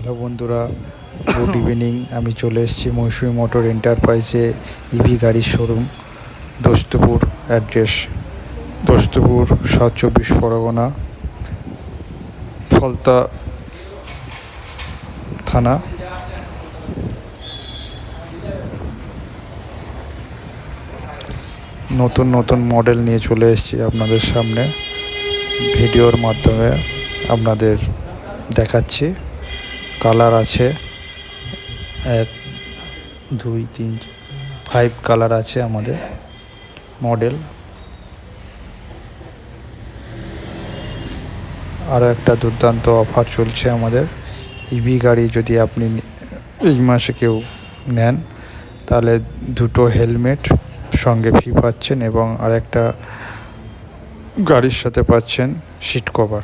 Hello বন্ধুরা, good evening. আমি চলে এসেছি মৌসুমী মোটর এন্টারপ্রাইজে ইভি গাড়ির showroom, Dostpur address, Dostpur south 24 Parganas, Falta থানা। নতুন নতুন মডেল নিয়ে চলে এসেছি আপনাদের সামনে, ভিডিওর মাধ্যমে আপনাদের দেখাচ্ছি। কালার আছে 1 2 3 5 কালার আছে আমাদের মডেল। আরও একটা দুর্দান্ত অফার চলছে আমাদের। ইভি গাড়ি যদি আপনি এই মাসে কেউ নেন তাহলে 2টো হেলমেট সঙ্গে ফ্রি পাচ্ছেন এবং আরেকটা গাড়ির সাথে পাচ্ছেন সিট কভার।